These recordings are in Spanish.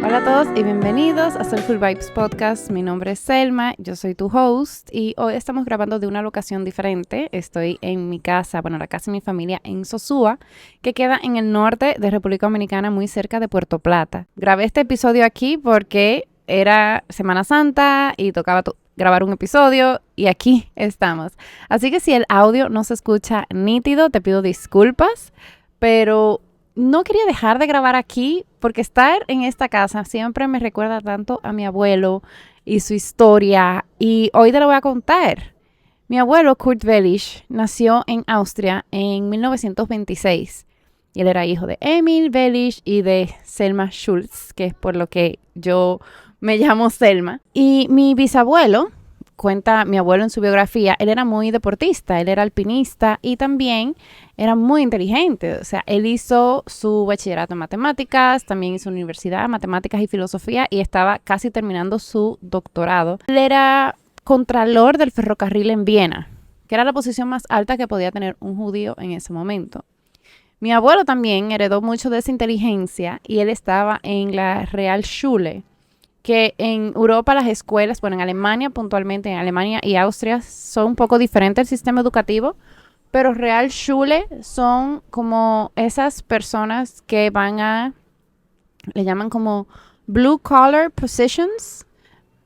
Hola a todos y bienvenidos a Soulful Vibes Podcast. Mi nombre es Selma, yo soy tu host y hoy estamos grabando de una locación diferente. Estoy en mi casa, la casa de mi familia en Sosúa, que queda en el norte de República Dominicana, muy cerca de Puerto Plata. Grabé este episodio aquí porque era Semana Santa y tocaba grabar un episodio y aquí estamos. Así que si el audio no se escucha nítido, te pido disculpas, pero no quería dejar de grabar aquí porque estar en esta casa siempre me recuerda tanto a mi abuelo y su historia. Y hoy te lo voy a contar. Mi abuelo Kurt Wellisch nació en Austria en 1926. Y él era hijo de Emil Wellisch y de Selma Schulz, que es por lo que yo me llamo Selma. Y mi bisabuelo, cuenta mi abuelo en su biografía, él era muy deportista, él era alpinista y también era muy inteligente. O sea, él hizo su bachillerato en matemáticas, también hizo universidad, matemáticas y filosofía y estaba casi terminando su doctorado. Él era contralor del ferrocarril en Viena, que era la posición más alta que podía tener un judío en ese momento. Mi abuelo también heredó mucho de esa inteligencia y él estaba en la Realschule, que en Europa las escuelas, en Alemania puntualmente, en Alemania y Austria son un poco diferentes el sistema educativo, pero Realschule son como esas personas que le llaman como blue collar positions,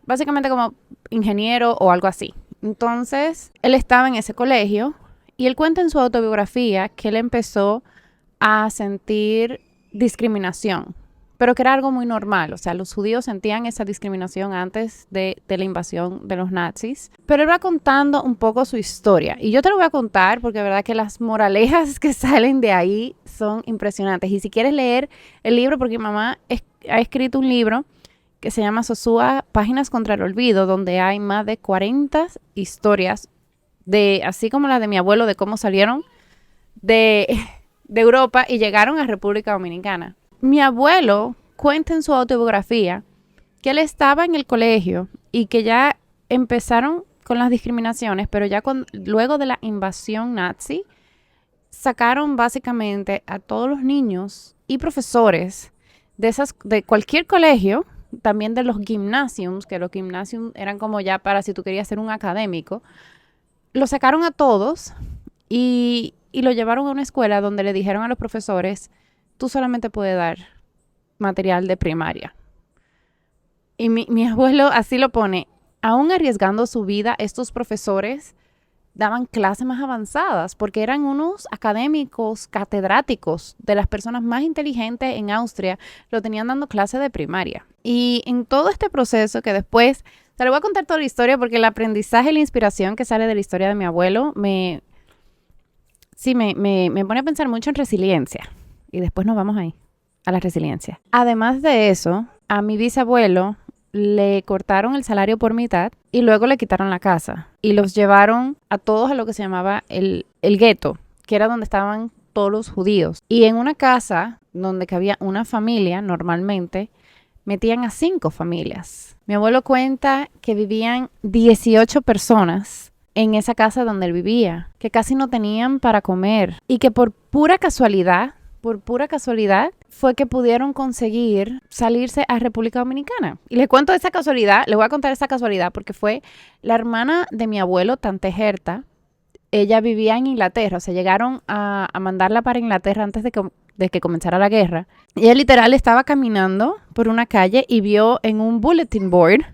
básicamente como ingeniero o algo así. Entonces, él estaba en ese colegio y él cuenta en su autobiografía que él empezó a sentir discriminación, pero que era algo muy normal. O sea, los judíos sentían esa discriminación antes de la invasión de los nazis. Pero él va contando un poco su historia. Y yo te lo voy a contar porque de verdad que las moralejas que salen de ahí son impresionantes. Y si quieres leer el libro, porque mi mamá ha escrito un libro que se llama Sosúa, Páginas contra el Olvido, donde hay más de 40 historias, así como la de mi abuelo, de cómo salieron de Europa y llegaron a República Dominicana. Mi abuelo cuenta en su autobiografía que él estaba en el colegio y que ya empezaron con las discriminaciones, pero ya luego de la invasión nazi, sacaron básicamente a todos los niños y profesores de cualquier colegio, también de los gymnasiums, que los gymnasiums eran como ya para si tú querías ser un académico, lo sacaron a todos y lo llevaron a una escuela donde le dijeron a los profesores: tú solamente puedes dar material de primaria. Y mi abuelo así lo pone: aún arriesgando su vida, estos profesores daban clases más avanzadas porque eran unos académicos catedráticos de las personas más inteligentes en Austria, lo tenían dando clases de primaria. Y en todo este proceso que después, te lo voy a contar toda la historia porque el aprendizaje y la inspiración que sale de la historia de mi abuelo me pone a pensar mucho en resiliencia. Y después nos vamos ahí, a la resiliencia. Además de eso, a mi bisabuelo le cortaron el salario por mitad y luego le quitaron la casa. Y los llevaron a todos a lo que se llamaba el gueto, que era donde estaban todos los judíos. Y en una casa donde cabía una familia, normalmente, metían a 5 familias. Mi abuelo cuenta que vivían 18 personas en esa casa donde él vivía, que casi no tenían para comer y que por pura casualidad fue que pudieron conseguir salirse a República Dominicana. Y les voy a contar esa casualidad porque fue la hermana de mi abuelo, Tante Gerta. Ella vivía en Inglaterra, o sea, llegaron a mandarla para Inglaterra antes de que comenzara la guerra. Y ella literal estaba caminando por una calle y vio en un bulletin board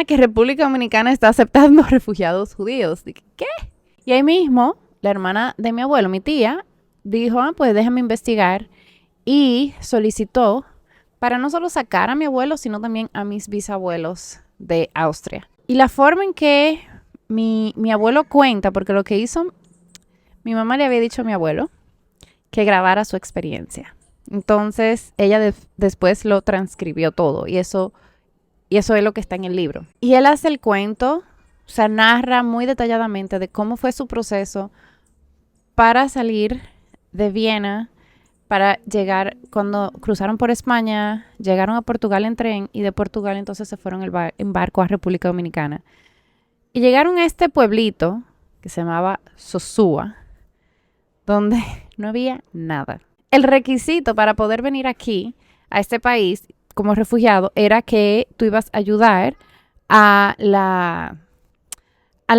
que República Dominicana está aceptando refugiados judíos. Dije, ¿qué? Y ahí mismo, la hermana de mi abuelo, mi tía, dijo, pues déjame investigar, y solicitó para no solo sacar a mi abuelo, sino también a mis bisabuelos de Austria. Y la forma en que mi abuelo cuenta, porque lo que hizo, mi mamá le había dicho a mi abuelo que grabara su experiencia. Entonces, ella después lo transcribió todo, y eso es lo que está en el libro. Y él hace el cuento, o sea, narra muy detalladamente de cómo fue su proceso para salir de Viena, para llegar, cuando cruzaron por España, llegaron a Portugal en tren y de Portugal entonces se fueron en barco a República Dominicana. Y llegaron a este pueblito que se llamaba Sosúa, donde no había nada. El requisito para poder venir aquí, a este país, como refugiado era que tú ibas a ayudar a la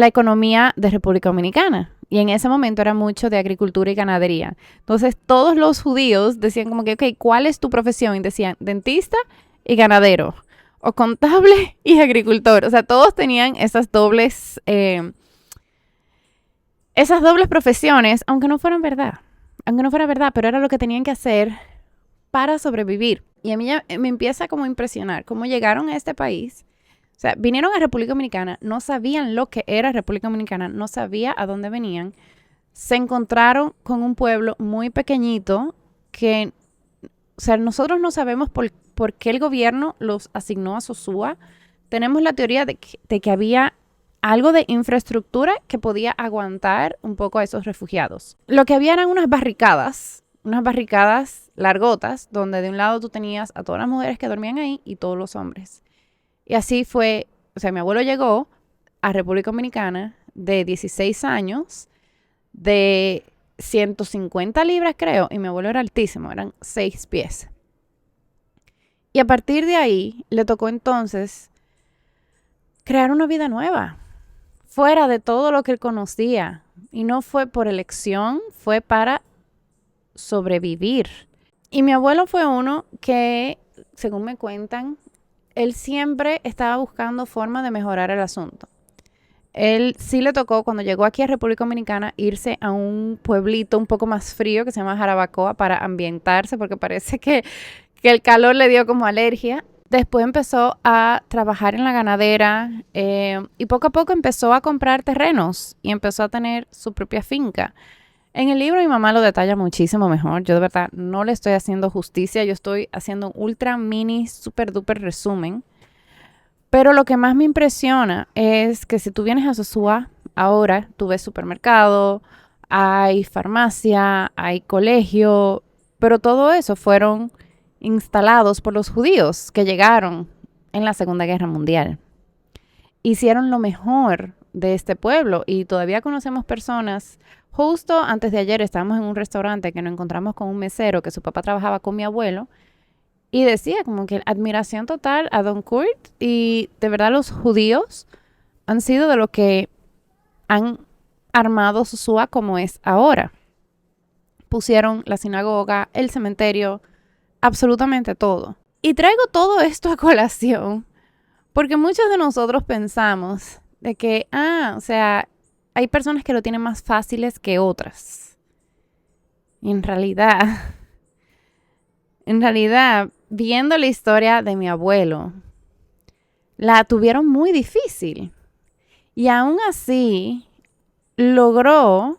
economía de República Dominicana. Y en ese momento era mucho de agricultura y ganadería. Entonces, todos los judíos decían como que, ok, ¿cuál es tu profesión? Y decían, dentista y ganadero. O contable y agricultor. O sea, todos tenían esas dobles profesiones, aunque no fueran verdad. Aunque no fuera verdad, pero era lo que tenían que hacer para sobrevivir. Y a mí ya me empieza como a impresionar cómo llegaron a este país. O sea, vinieron a República Dominicana, no sabían lo que era República Dominicana, no sabía a dónde venían. Se encontraron con un pueblo muy pequeñito que, o sea, nosotros no sabemos por qué el gobierno los asignó a Sosúa. Tenemos la teoría de que había algo de infraestructura que podía aguantar un poco a esos refugiados. Lo que había eran unas barricadas largotas, donde de un lado tú tenías a todas las mujeres que dormían ahí y todos los hombres. Y así fue, o sea, mi abuelo llegó a República Dominicana de 16 años, de 150 libras creo, y mi abuelo era altísimo, eran 6 pies. Y a partir de ahí le tocó entonces crear una vida nueva, fuera de todo lo que él conocía. Y no fue por elección, fue para sobrevivir. Y mi abuelo fue uno que, según me cuentan, él siempre estaba buscando formas de mejorar el asunto. Él sí le tocó, cuando llegó aquí a República Dominicana, irse a un pueblito un poco más frío que se llama Jarabacoa para ambientarse, porque parece que el calor le dio como alergia. Después empezó a trabajar en la ganadera y poco a poco empezó a comprar terrenos y empezó a tener su propia finca. En el libro mi mamá lo detalla muchísimo mejor. Yo de verdad no le estoy haciendo justicia. Yo estoy haciendo un ultra mini super duper resumen. Pero lo que más me impresiona es que si tú vienes a Sosúa ahora, tú ves supermercado, hay farmacia, hay colegio, pero todo eso fueron instalados por los judíos que llegaron en la Segunda Guerra Mundial. Hicieron lo mejor de este pueblo y todavía conocemos personas. Justo antes de ayer estábamos en un restaurante que nos encontramos con un mesero que su papá trabajaba con mi abuelo y decía como que admiración total a Don Kurt, y de verdad los judíos han sido de lo que han armado Sosúa como es ahora. Pusieron la sinagoga, el cementerio, absolutamente todo. Y traigo todo esto a colación porque muchos de nosotros pensamos de que, o sea, hay personas que lo tienen más fáciles que otras. Y en realidad, viendo la historia de mi abuelo, la tuvieron muy difícil. Y aún así, logró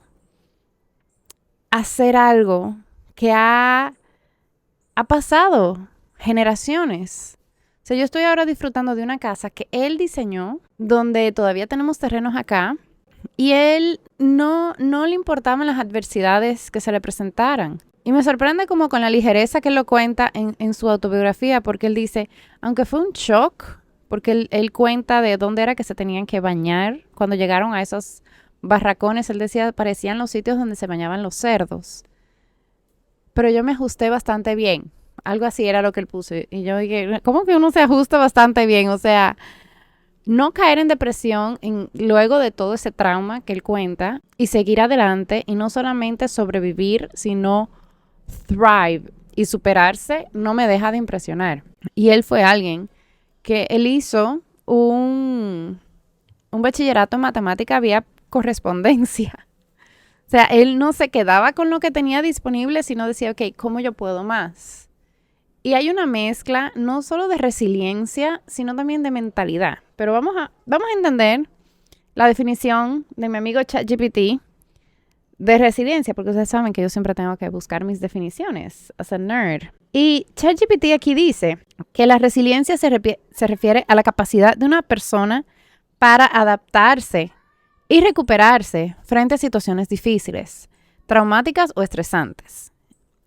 hacer algo que ha pasado generaciones. O sea, yo estoy ahora disfrutando de una casa que él diseñó, donde todavía tenemos terrenos acá, y él no le importaban las adversidades que se le presentaran. Y me sorprende como con la ligereza que él lo cuenta en su autobiografía, porque él dice, aunque fue un shock, porque él cuenta de dónde era que se tenían que bañar cuando llegaron a esos barracones. Él decía, parecían los sitios donde se bañaban los cerdos. Pero yo me ajusté bastante bien. Algo así era lo que él puso. Y yo dije, ¿cómo que uno se ajusta bastante bien? O sea, no caer en depresión luego de todo ese trauma que él cuenta y seguir adelante y no solamente sobrevivir, sino thrive y superarse, no me deja de impresionar. Y él fue alguien que él hizo un bachillerato en matemática vía correspondencia. O sea, él no se quedaba con lo que tenía disponible, sino decía, ok, ¿cómo yo puedo más? Y hay una mezcla no solo de resiliencia, sino también de mentalidad. Pero vamos a entender la definición de mi amigo ChatGPT de resiliencia, porque ustedes saben que yo siempre tengo que buscar mis definiciones as a nerd. Y ChatGPT aquí dice que la resiliencia se refiere a la capacidad de una persona para adaptarse y recuperarse frente a situaciones difíciles, traumáticas o estresantes.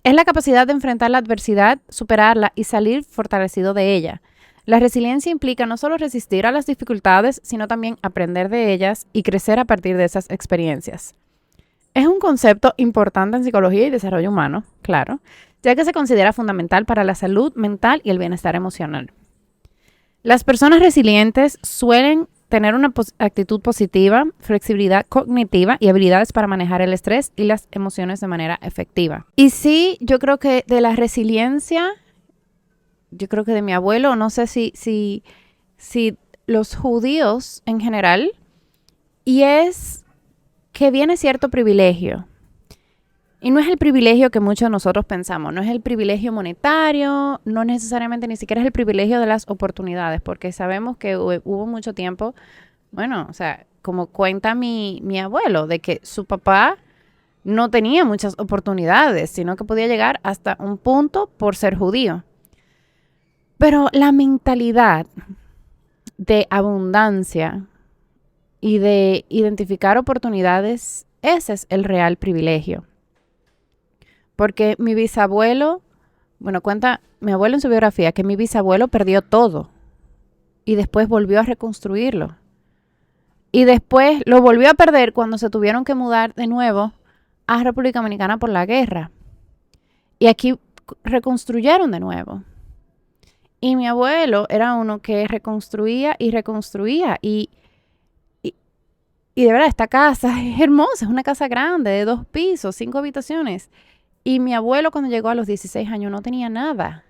Es la capacidad de enfrentar la adversidad, superarla y salir fortalecido de ella. La resiliencia implica no solo resistir a las dificultades, sino también aprender de ellas y crecer a partir de esas experiencias. Es un concepto importante en psicología y desarrollo humano, claro. ya que se considera fundamental para la salud mental y el bienestar emocional. Las personas resilientes suelen tener una actitud positiva, flexibilidad cognitiva y habilidades para manejar el estrés y las emociones de manera efectiva. Y sí, yo creo que de la resiliencia, yo creo que de mi abuelo, no sé si los judíos en general, y es que viene cierto privilegio. Y no es el privilegio que muchos de nosotros pensamos, no es el privilegio monetario, no necesariamente ni siquiera es el privilegio de las oportunidades, porque sabemos que hubo mucho tiempo, bueno, o sea, como cuenta mi abuelo, de que su papá no tenía muchas oportunidades, sino que podía llegar hasta un punto por ser judío. Pero la mentalidad de abundancia y de identificar oportunidades, ese es el real privilegio. Porque mi bisabuelo, cuenta mi abuelo en su biografía que mi bisabuelo perdió todo y después volvió a reconstruirlo. Y después lo volvió a perder cuando se tuvieron que mudar de nuevo a República Dominicana por la guerra. Y aquí reconstruyeron de nuevo. Y mi abuelo era uno que reconstruía y reconstruía. Y de verdad, esta casa es hermosa, es una casa grande de 2 pisos, 5 habitaciones. Y mi abuelo cuando llegó a los 16 años no tenía nada.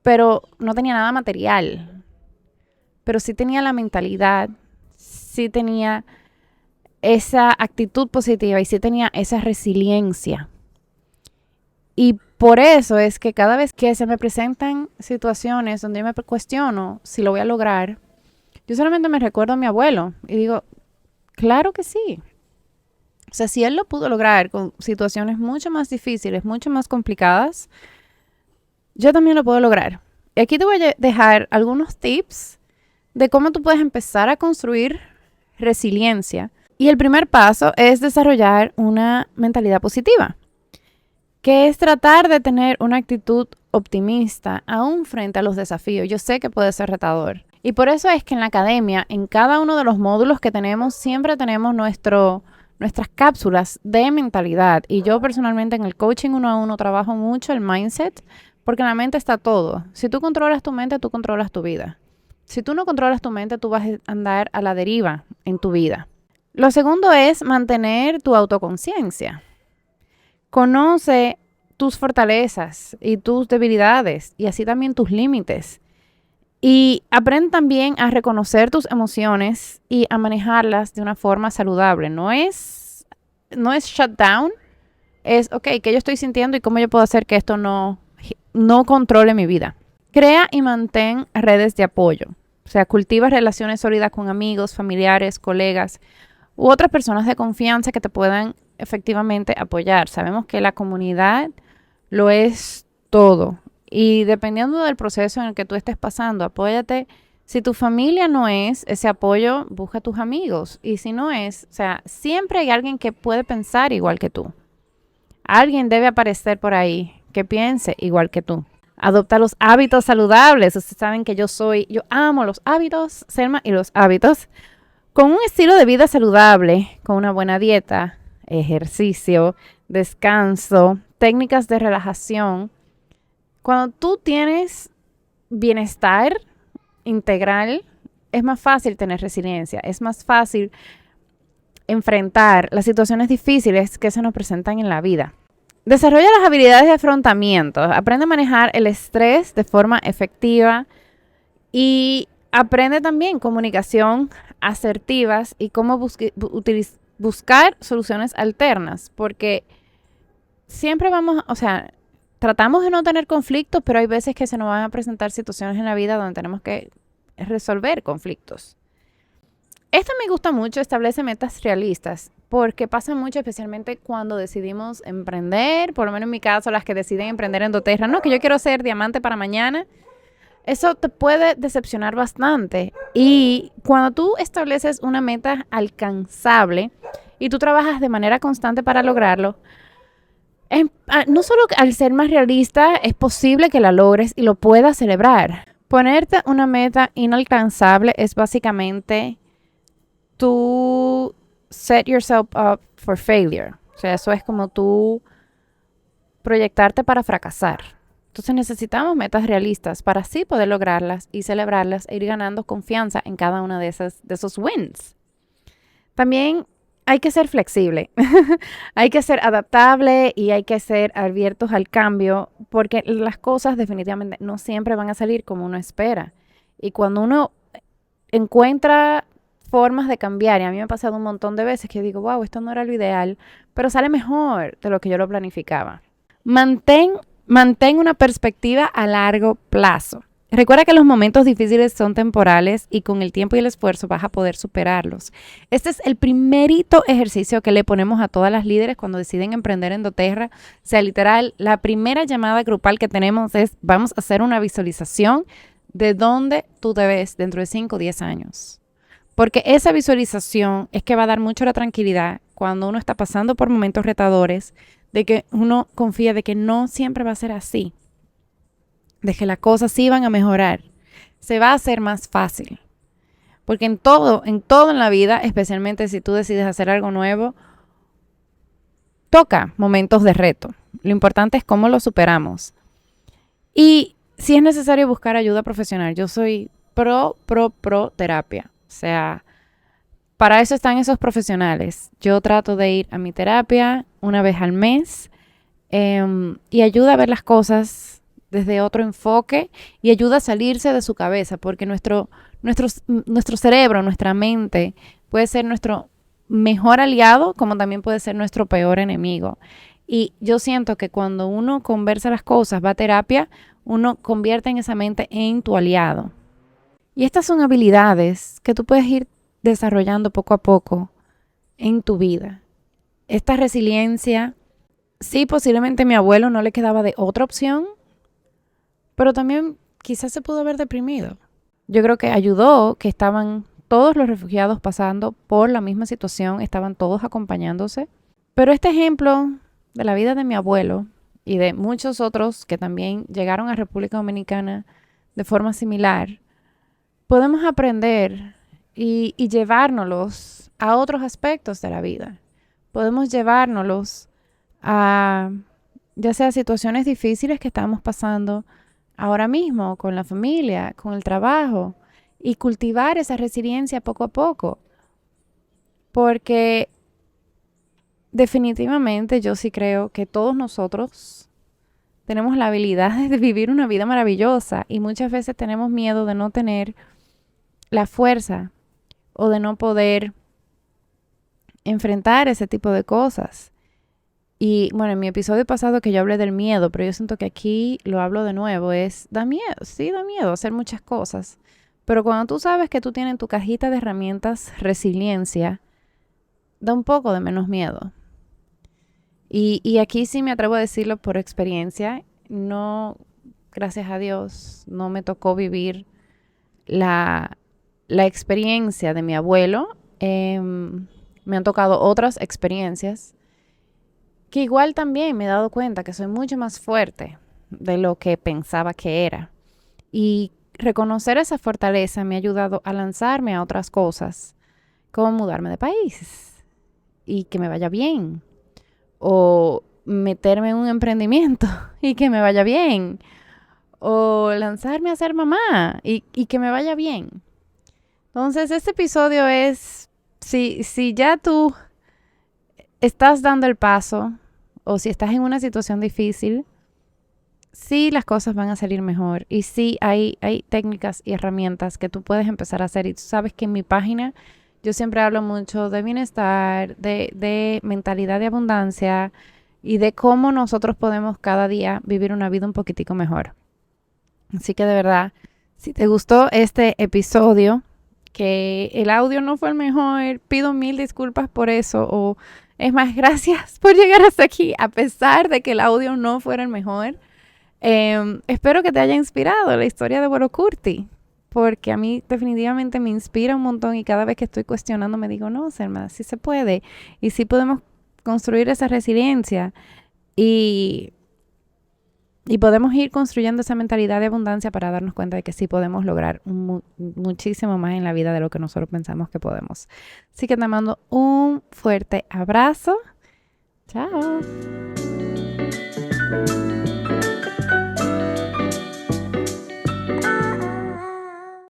Pero no tenía nada material. Pero sí tenía la mentalidad, sí tenía esa actitud positiva y sí tenía esa resiliencia. Y por eso es que cada vez que se me presentan situaciones donde yo me cuestiono si lo voy a lograr, yo solamente me recuerdo a mi abuelo y digo, claro que sí. O sea, si él lo pudo lograr con situaciones mucho más difíciles, mucho más complicadas, yo también lo puedo lograr. Y aquí te voy a dejar algunos tips de cómo tú puedes empezar a construir resiliencia. Y el primer paso es desarrollar una mentalidad positiva, que es tratar de tener una actitud optimista aún frente a los desafíos. Yo sé que puede ser retador. Y por eso es que en la academia, en cada uno de los módulos que tenemos, siempre tenemos nuestras cápsulas de mentalidad. Y yo personalmente en el coaching 1-a-1 trabajo mucho el mindset, porque en la mente está todo. Si tú controlas tu mente, tú controlas tu vida. Si tú no controlas tu mente, tú vas a andar a la deriva en tu vida. Lo segundo es mantener tu autoconciencia. Conoce tus fortalezas y tus debilidades y así también tus límites. Y aprende también a reconocer tus emociones y a manejarlas de una forma saludable. No es shut down, es, ok, ¿qué yo estoy sintiendo y cómo yo puedo hacer que esto no controle mi vida? Crea y mantén redes de apoyo. O sea, cultiva relaciones sólidas con amigos, familiares, colegas u otras personas de confianza que te puedan efectivamente apoyar. Sabemos que la comunidad lo es todo. Y dependiendo del proceso en el que tú estés pasando, apóyate. Si tu familia no es ese apoyo, busca a tus amigos. Y si no es, o sea, siempre hay alguien que puede pensar igual que tú. Alguien debe aparecer por ahí que piense igual que tú. Adopta los hábitos saludables. Ustedes saben que yo amo los hábitos, Selma, y los hábitos. Con un estilo de vida saludable, con una buena dieta, ejercicio, descanso, técnicas de relajación. Cuando tú tienes bienestar integral, es más fácil tener resiliencia, es más fácil enfrentar las situaciones difíciles que se nos presentan en la vida. Desarrolla las habilidades de afrontamiento, aprende a manejar el estrés de forma efectiva y aprende también comunicación asertivas y cómo buscar soluciones alternas, porque siempre tratamos de no tener conflictos, pero hay veces que se nos van a presentar situaciones en la vida donde tenemos que resolver conflictos. Esto me gusta mucho, establece metas realistas, porque pasa mucho, especialmente cuando decidimos emprender, por lo menos en mi caso, las que deciden emprender en doTERRA, no, que yo quiero ser diamante para mañana. Eso te puede decepcionar bastante. Y cuando tú estableces una meta alcanzable y tú trabajas de manera constante para lograrlo, no solo al ser más realista es posible que la logres y lo puedas celebrar. Ponerte una meta inalcanzable es básicamente tú set yourself up for failure. O sea, eso es como tú proyectarte para fracasar. Entonces necesitamos metas realistas para así poder lograrlas y celebrarlas e ir ganando confianza en cada una de esos wins. También hay que ser flexible, hay que ser adaptable y hay que ser abiertos al cambio, porque las cosas definitivamente no siempre van a salir como uno espera. Y cuando uno encuentra formas de cambiar, y a mí me ha pasado un montón de veces que digo, wow, esto no era lo ideal, pero sale mejor de lo que yo lo planificaba. Mantén una perspectiva a largo plazo. Recuerda que los momentos difíciles son temporales y con el tiempo y el esfuerzo vas a poder superarlos. Este es el primerito ejercicio que le ponemos a todas las líderes cuando deciden emprender en doTERRA. O sea, literal, la primera llamada grupal que tenemos es, vamos a hacer una visualización de dónde tú te ves dentro de 5 o 10 años. Porque esa visualización es que va a dar mucho la tranquilidad cuando uno está pasando por momentos retadores, de que uno confía de que no siempre va a ser así, de que las cosas sí van a mejorar, se va a hacer más fácil. Porque en todo en la vida, especialmente si tú decides hacer algo nuevo, toca momentos de reto. Lo importante es cómo lo superamos. Y si es necesario buscar ayuda profesional, yo soy pro terapia. O sea, para eso están esos profesionales. Yo trato de ir a mi terapia una vez al mes y ayuda a ver las cosas desde otro enfoque y ayuda a salirse de su cabeza, porque nuestro cerebro, nuestra mente puede ser nuestro mejor aliado, como también puede ser nuestro peor enemigo. Y yo siento que cuando uno conversa las cosas, va a terapia, uno convierte en esa mente en tu aliado. Y estas son habilidades que tú puedes ir desarrollando poco a poco en tu vida. Esta resiliencia, sí, posiblemente a mi abuelo no le quedaba de otra opción, pero también quizás se pudo haber deprimido. Yo creo que ayudó que estaban todos los refugiados pasando por la misma situación, estaban todos acompañándose. Pero este ejemplo de la vida de mi abuelo y de muchos otros que también llegaron a República Dominicana de forma similar, podemos aprender y llevárnoslos a otros aspectos de la vida. Podemos llevárnoslos a ya sea situaciones difíciles que estamos pasando ahora mismo con la familia, con el trabajo, y cultivar esa resiliencia poco a poco. Porque definitivamente yo sí creo que todos nosotros tenemos la habilidad de vivir una vida maravillosa y muchas veces tenemos miedo de no tener la fuerza o de no poder enfrentar ese tipo de cosas. Y bueno, en mi episodio pasado que yo hablé del miedo, pero yo siento que aquí lo hablo de nuevo, da miedo, sí da miedo hacer muchas cosas. Pero cuando tú sabes que tú tienes en tu cajita de herramientas resiliencia, da un poco de menos miedo. Y aquí sí me atrevo a decirlo por experiencia, no, gracias a Dios, no me tocó vivir la experiencia de mi abuelo. Me han tocado otras experiencias que igual también me he dado cuenta que soy mucho más fuerte de lo que pensaba que era. Y reconocer esa fortaleza me ha ayudado a lanzarme a otras cosas, como mudarme de país y que me vaya bien. O meterme en un emprendimiento y que me vaya bien. O lanzarme a ser mamá y que me vaya bien. Entonces, este episodio es, si ya tú estás dando el paso o si estás en una situación difícil, sí las cosas van a salir mejor y sí hay técnicas y herramientas que tú puedes empezar a hacer. Y tú sabes que en mi página yo siempre hablo mucho de bienestar, de mentalidad de abundancia y de cómo nosotros podemos cada día vivir una vida un poquitico mejor. Así que de verdad, si te gustó este episodio, que el audio no fue el mejor, pido 1000 disculpas por eso. O es más, gracias por llegar hasta aquí, a pesar de que el audio no fuera el mejor. Espero que te haya inspirado la historia de Boro Curti, porque a mí definitivamente me inspira un montón y cada vez que estoy cuestionando me digo, no, Selma, sí se puede y sí podemos construir esa resiliencia y podemos ir construyendo esa mentalidad de abundancia para darnos cuenta de que sí podemos lograr muchísimo más en la vida de lo que nosotros pensamos que podemos. Así que te mando un fuerte abrazo. Chao.